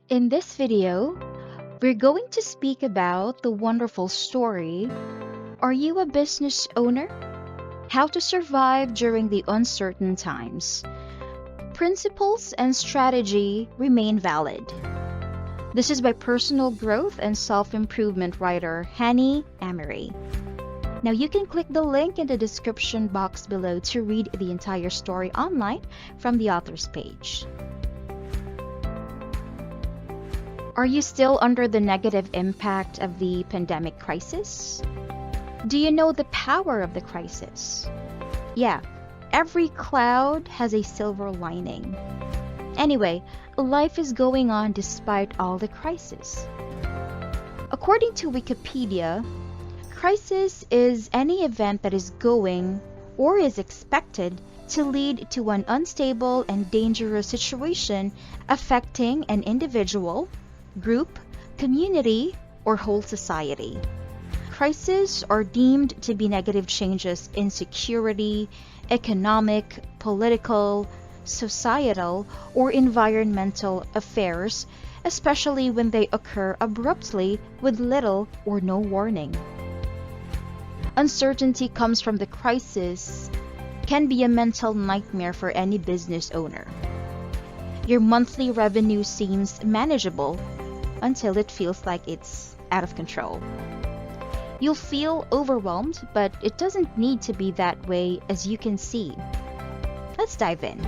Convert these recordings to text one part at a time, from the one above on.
In this video, we're going to speak about the wonderful story, Are You a Business Owner? How to Survive During the Uncertain Times. Principles and strategy remain valid. This is by personal growth and self-improvement writer Hani Ameri. Now you can click the link in the description box below to read the entire story online from the author's page. Are you still under the negative impact of the pandemic crisis? Do you know the power of the crisis? Yeah, every cloud has a silver lining. Anyway, life is going on despite all the crisis. According to Wikipedia, crisis is any event that is going or is expected to lead to an unstable and dangerous situation affecting an individual, group, community, or whole society. Crises are deemed to be negative changes in security, economic, political, societal, or environmental affairs, especially when they occur abruptly with little or no warning. Uncertainty comes from the crisis can be a mental nightmare for any business owner. Your monthly revenue seems manageable until it feels like it's out of control. You'll feel overwhelmed, but it doesn't need to be that way, as you can see. Let's dive in.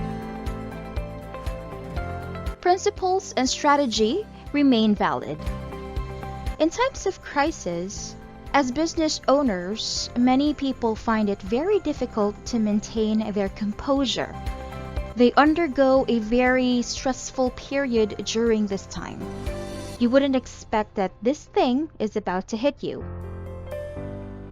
Principles and strategy remain valid. In times of crisis, as business owners, many people find it very difficult to maintain their composure. They undergo a very stressful period during this time. You wouldn't expect that this thing is about to hit you.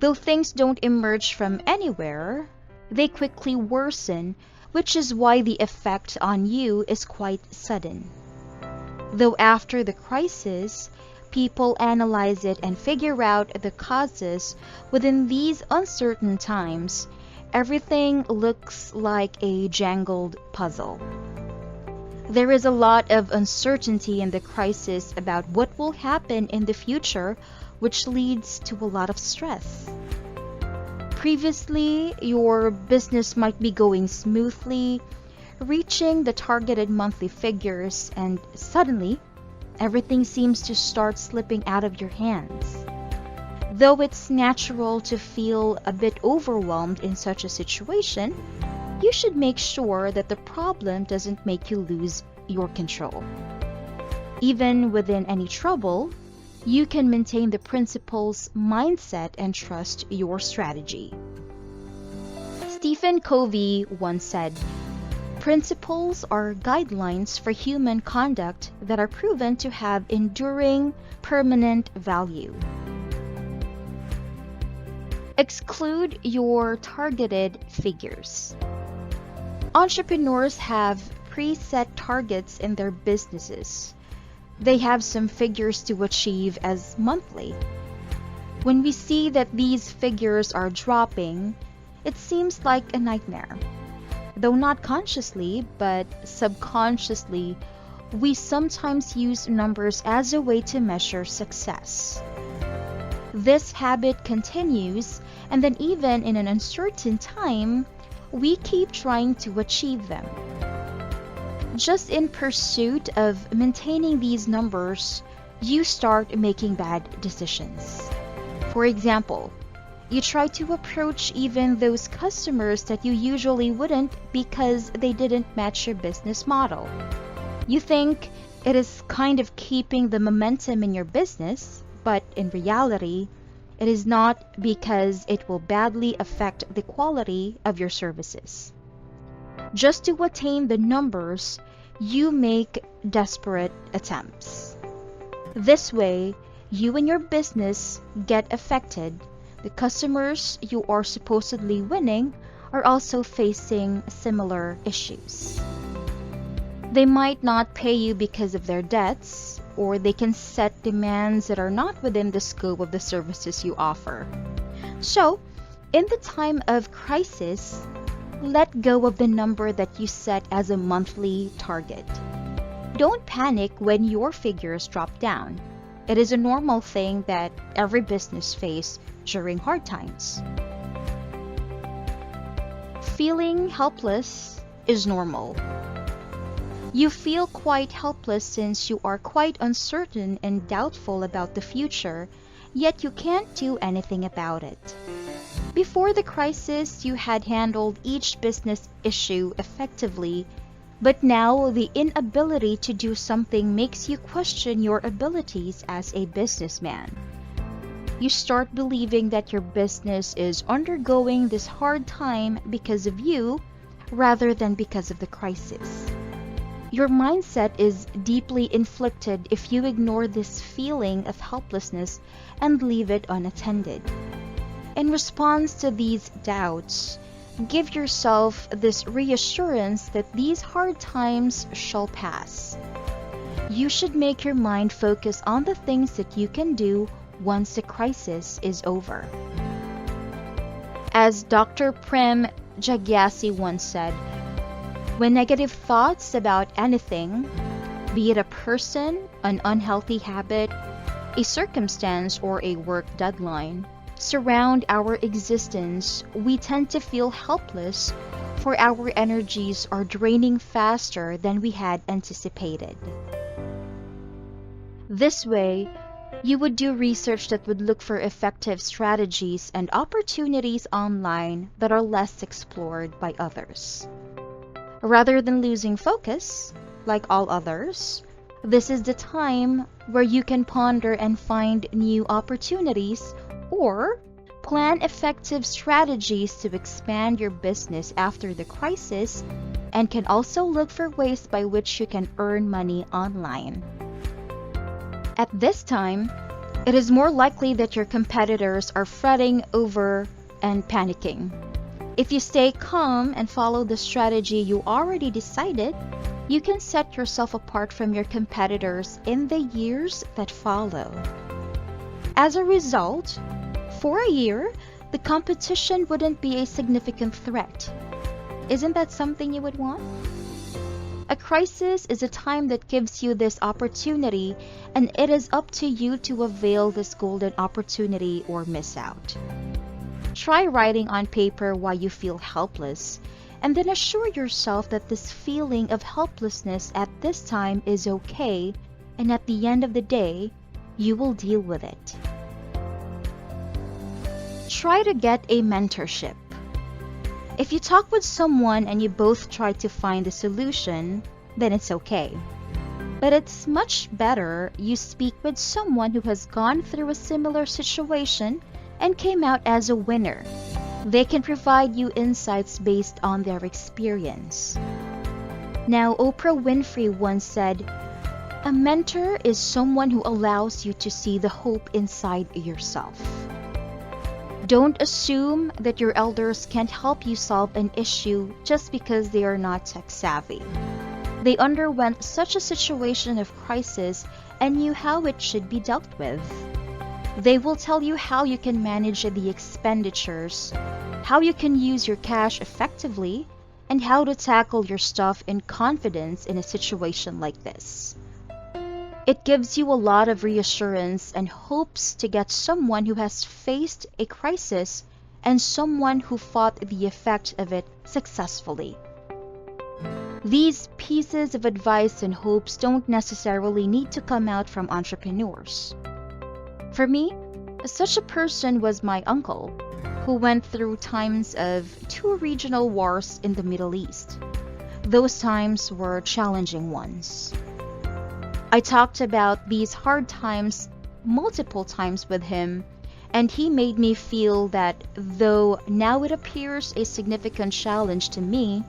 Though things don't emerge from anywhere, they quickly worsen, which is why the effect on you is quite sudden. Though after the crisis, people analyze it and figure out the causes, within these uncertain times, everything looks like a jangled puzzle. There is a lot of uncertainty in the crisis about what will happen in the future, which leads to a lot of stress. Previously, your business might be going smoothly, reaching the targeted monthly figures, and suddenly, everything seems to start slipping out of your hands. Though it's natural to feel a bit overwhelmed in such a situation, you should make sure that the problem doesn't make you lose your control. Even within any trouble, you can maintain the principles, mindset, and trust your strategy. Stephen Covey once said, "Principles are guidelines for human conduct that are proven to have enduring, permanent value." Exclude your targeted figures. Entrepreneurs have preset targets in their businesses. They have some figures to achieve as monthly. When we see that these figures are dropping, it seems like a nightmare. Though not consciously, but subconsciously, we sometimes use numbers as a way to measure success. This habit continues, and then even in an uncertain time, we keep trying to achieve them. Just in pursuit of maintaining these numbers, you start making bad decisions. For example, you try to approach even those customers that you usually wouldn't because they didn't match your business model. You think it is kind of keeping the momentum in your business, but in reality, it is not, because it will badly affect the quality of your services. Just to attain the numbers, you make desperate attempts. This way, you and your business get affected. The customers you are supposedly winning are also facing similar issues. They might not pay you because of their debts, or they can set demands that are not within the scope of the services you offer. So, in the time of crisis, let go of the number that you set as a monthly target. Don't panic when your figures drop down. It is a normal thing that every business faces during hard times. Feeling helpless is normal. You feel quite helpless since you are quite uncertain and doubtful about the future, yet you can't do anything about it. Before the crisis, you had handled each business issue effectively, but now the inability to do something makes you question your abilities as a businessman. You start believing that your business is undergoing this hard time because of you rather than because of the crisis. Your mindset is deeply inflicted if you ignore this feeling of helplessness and leave it unattended. In response to these doubts, give yourself this reassurance that these hard times shall pass. You should make your mind focus on the things that you can do once the crisis is over. As Dr. Prem Jagyasi once said, when negative thoughts about anything, be it a person, an unhealthy habit, a circumstance, or a work deadline, surround our existence, we tend to feel helpless, for our energies are draining faster than we had anticipated. This way, you would do research that would look for effective strategies and opportunities online that are less explored by others. Rather than losing focus, like all others, this is the time where you can ponder and find new opportunities or plan effective strategies to expand your business after the crisis, and can also look for ways by which you can earn money online. At this time, it is more likely that your competitors are fretting over and panicking. If you stay calm and follow the strategy you already decided, you can set yourself apart from your competitors in the years that follow. As a result, for a year, the competition wouldn't be a significant threat. Isn't that something you would want? A crisis is a time that gives you this opportunity, and it is up to you to avail this golden opportunity or miss out. Try writing on paper why you feel helpless, and then assure yourself that this feeling of helplessness at this time is okay, and at the end of the day, you will deal with it. Try to get a mentorship. If you talk with someone and you both try to find a solution, then it's okay. But it's much better you speak with someone who has gone through a similar situation and came out as a winner. They can provide you insights based on their experience. Now, Oprah Winfrey once said, "A mentor is someone who allows you to see the hope inside yourself." Don't assume that your elders can't help you solve an issue just because they are not tech savvy. They underwent such a situation of crisis and knew how it should be dealt with. They will tell you how you can manage the expenditures, how you can use your cash effectively, and how to tackle your stuff in confidence in a situation like this. It gives you a lot of reassurance and hopes to get someone who has faced a crisis and someone who fought the effect of it successfully. These pieces of advice and hopes don't necessarily need to come out from entrepreneurs. For me, such a person was my uncle, who went through times of 2 regional wars in the Middle East. Those times were challenging ones. I talked about these hard times multiple times with him, and he made me feel that though now it appears a significant challenge to me,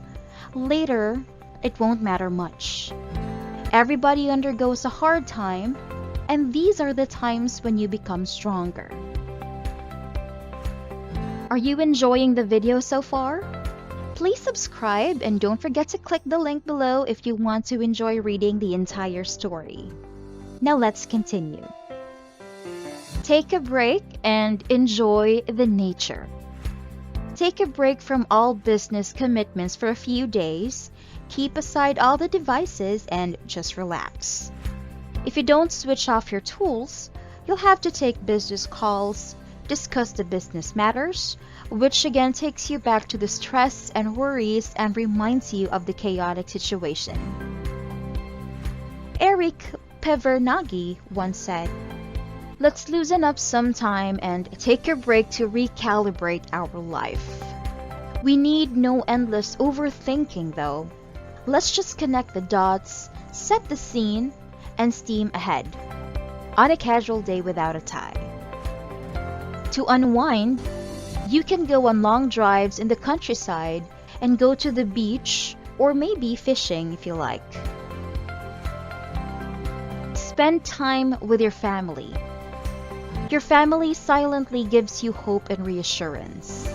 later it won't matter much. Everybody undergoes a hard time, and these are the times when you become stronger. Are you enjoying the video so far? Please subscribe and don't forget to click the link below if you want to enjoy reading the entire story. Now let's continue. Take a break and enjoy the nature. Take a break from all business commitments for a few days Keep aside all the devices and just relax. If you don't switch off your tools, you'll have to take business calls, discuss the business matters, which again takes you back to the stress and worries and reminds you of the chaotic situation. Eric Pevernaghi once said, "Let's loosen up some time and take a break to recalibrate our life." We need no endless overthinking though. Let's just connect the dots, set the scene, and steam ahead on a casual day without a tie. To unwind, you can go on long drives in the countryside and go to the beach or maybe fishing if you like. Spend time with your family. Your family silently gives you hope and reassurance.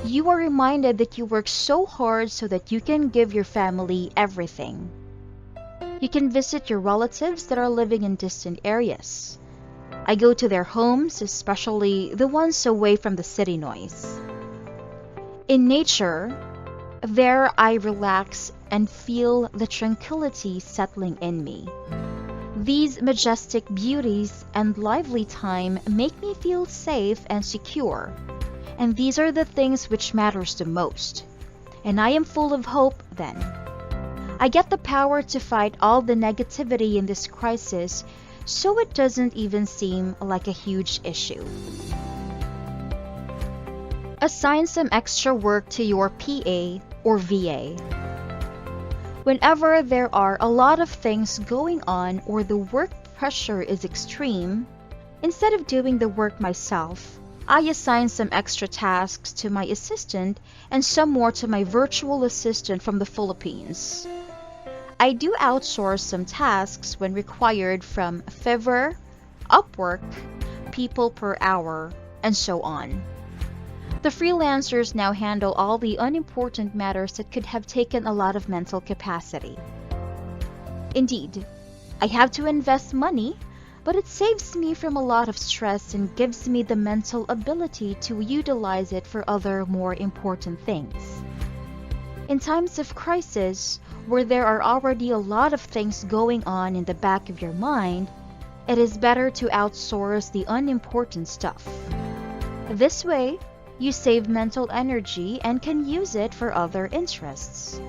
You are reminded that you work so hard so that you can give your family everything. You can visit your relatives that are living in distant areas. I go to their homes, especially the ones away from the city noise. In nature, there I relax and feel the tranquility settling in me. These majestic beauties and lively time make me feel safe and secure. And these are the things which matters the most. And I am full of hope then. I get the power to fight all the negativity in this crisis, so it doesn't even seem like a huge issue. Assign some extra work to your PA or VA. Whenever there are a lot of things going on or the work pressure is extreme, instead of doing the work myself, I assign some extra tasks to my assistant and some more to my virtual assistant from the Philippines. I do outsource some tasks when required from Fiverr, Upwork, People Per Hour, and so on. The freelancers now handle all the unimportant matters that could have taken a lot of mental capacity. Indeed, I have to invest money, but it saves me from a lot of stress and gives me the mental ability to utilize it for other more important things. In times of crisis, where there are already a lot of things going on in the back of your mind, it is better to outsource the unimportant stuff. This way, you save mental energy and can use it for other interests.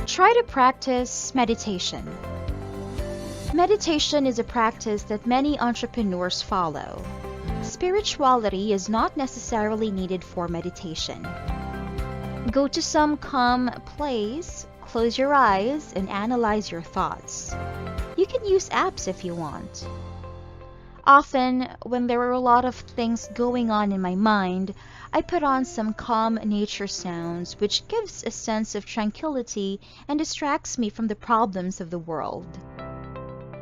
Try to practice meditation. Meditation is a practice that many entrepreneurs follow. Spirituality is not necessarily needed for meditation. Go to some calm place, close your eyes, and analyze your thoughts. You can use apps if you want. Often, when there are a lot of things going on in my mind, I put on some calm nature sounds, which gives a sense of tranquility and distracts me from the problems of the world.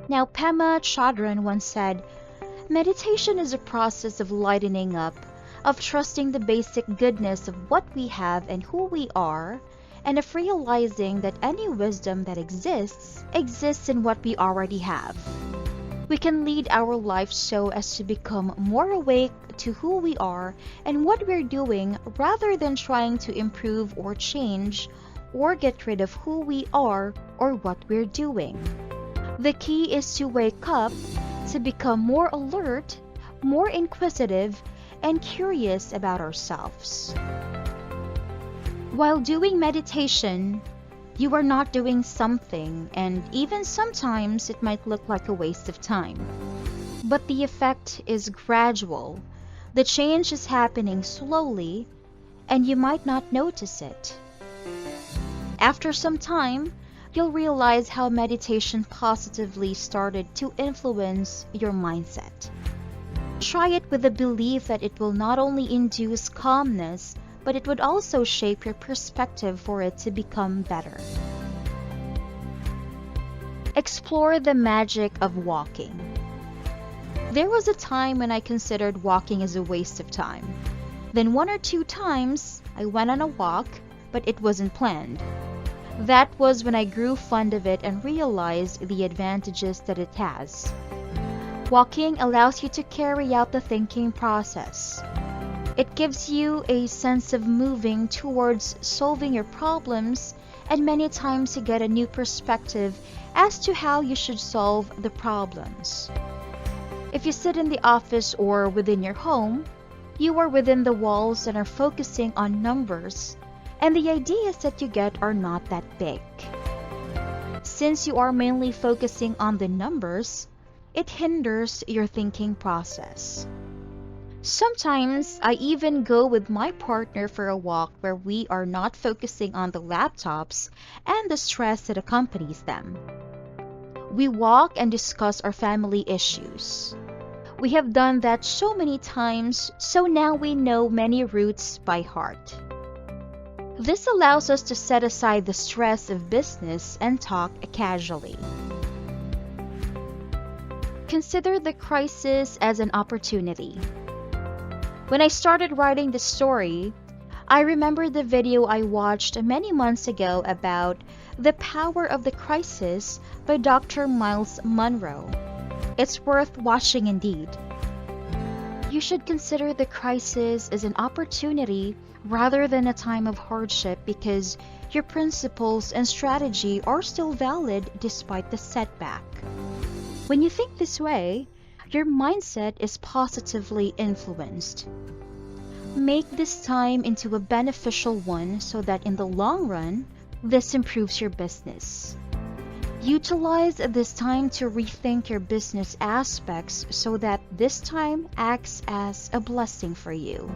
Now, Pema Chodron once said, "Meditation is a process of lightening up, of trusting the basic goodness of what we have and who we are, and of realizing that any wisdom that exists in what we already have. We can lead our life so as to become more awake to who we are and what we're doing rather than trying to improve or change or get rid of who we are or what we're doing. The key is to wake up, to become more alert, more inquisitive, and curious about ourselves." While doing meditation, you are not doing something, and even sometimes it might look like a waste of time. But the effect is gradual. The change is happening slowly, and you might not notice it. After some time, you'll realize how meditation positively started to influence your mindset. Try it with the belief that it will not only induce calmness, but it would also shape your perspective for it to become better. Explore the magic of walking. There was a time when I considered walking as a waste of time. Then 1 or 2 times, I went on a walk, but it wasn't planned. That was when I grew fond of it and realized the advantages that it has. Walking allows you to carry out the thinking process. It gives you a sense of moving towards solving your problems, and many times you get a new perspective as to how you should solve the problems. If you sit in the office or within your home, you are within the walls and are focusing on numbers, and the ideas that you get are not that big. Since you are mainly focusing on the numbers, it hinders your thinking process. Sometimes I even go with my partner for a walk where we are not focusing on the laptops and the stress that accompanies them. We walk and discuss our family issues. We have done that so many times, so now we know many routes by heart. This allows us to set aside the stress of business and talk casually. Consider the crisis as an opportunity. When I started writing the story, I remember the video I watched many months ago about The Power of the Crisis by Dr. Miles Monroe. It's worth watching indeed. You should consider the crisis as an opportunity rather than a time of hardship, because your principles and strategy are still valid despite the setback. When you think this way, your mindset is positively influenced. Make this time into a beneficial one so that in the long run, this improves your business. Utilize this time to rethink your business aspects so that this time acts as a blessing for you.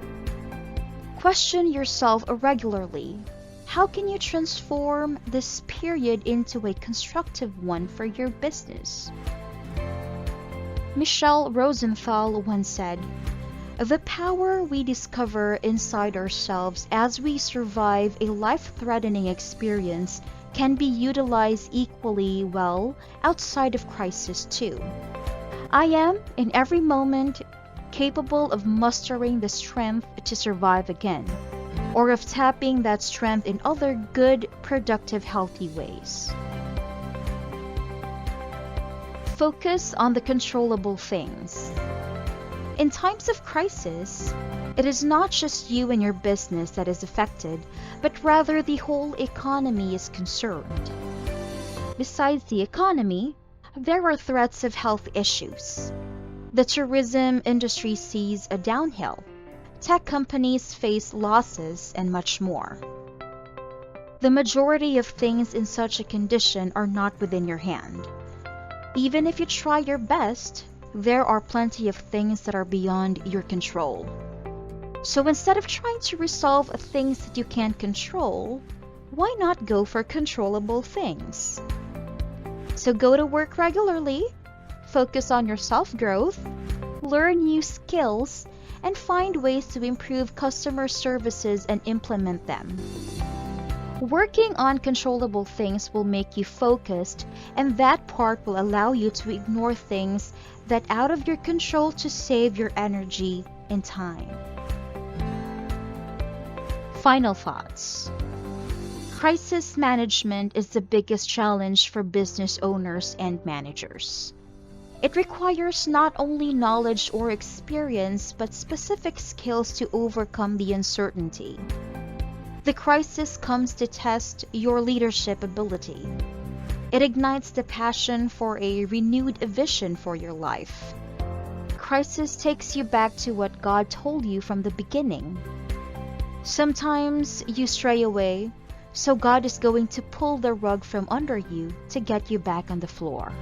Question yourself regularly. How can you transform this period into a constructive one for your business? Michelle Rosenthal once said, "The power we discover inside ourselves as we survive a life-threatening experience can be utilized equally well outside of crisis too. I am, in every moment, capable of mustering the strength to survive again, or of tapping that strength in other good, productive, healthy ways." Focus on the controllable things. In times of crisis, it is not just you and your business that is affected, but rather the whole economy is concerned. Besides the economy, there are threats of health issues. The tourism industry sees a downhill. Tech companies face losses and much more. The majority of things in such a condition are not within your hand. Even if you try your best, there are plenty of things that are beyond your control. So instead of trying to resolve things that you can't control, why not go for controllable things? So go to work regularly, focus on your self-growth, learn new skills, and find ways to improve customer services and implement them. Working on controllable things will make you focused, and that part will allow you to ignore things that are out of your control to save your energy and time. Final thoughts. Crisis management is the biggest challenge for business owners and managers. It requires not only knowledge or experience, but specific skills to overcome the uncertainty. The crisis comes to test your leadership ability. It ignites the passion for a renewed vision for your life. Crisis takes you back to what God told you from the beginning. Sometimes you stray away, so God is going to pull the rug from under you to get you back on the floor.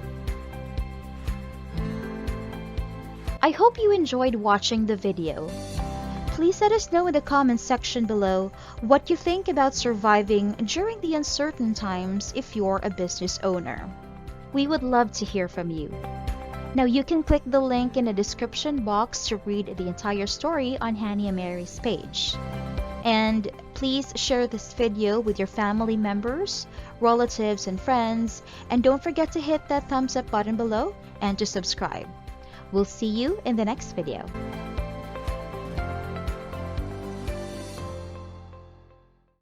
I hope you enjoyed watching the video. Please let us know in the comments section below what you think about surviving during the uncertain times if you're a business owner. We would love to hear from you. Now you can click the link in the description box to read the entire story on Hani and Ameri's page. And please share this video with your family members, relatives, and friends. And don't forget to hit that thumbs up button below and to subscribe. We'll see you in the next video.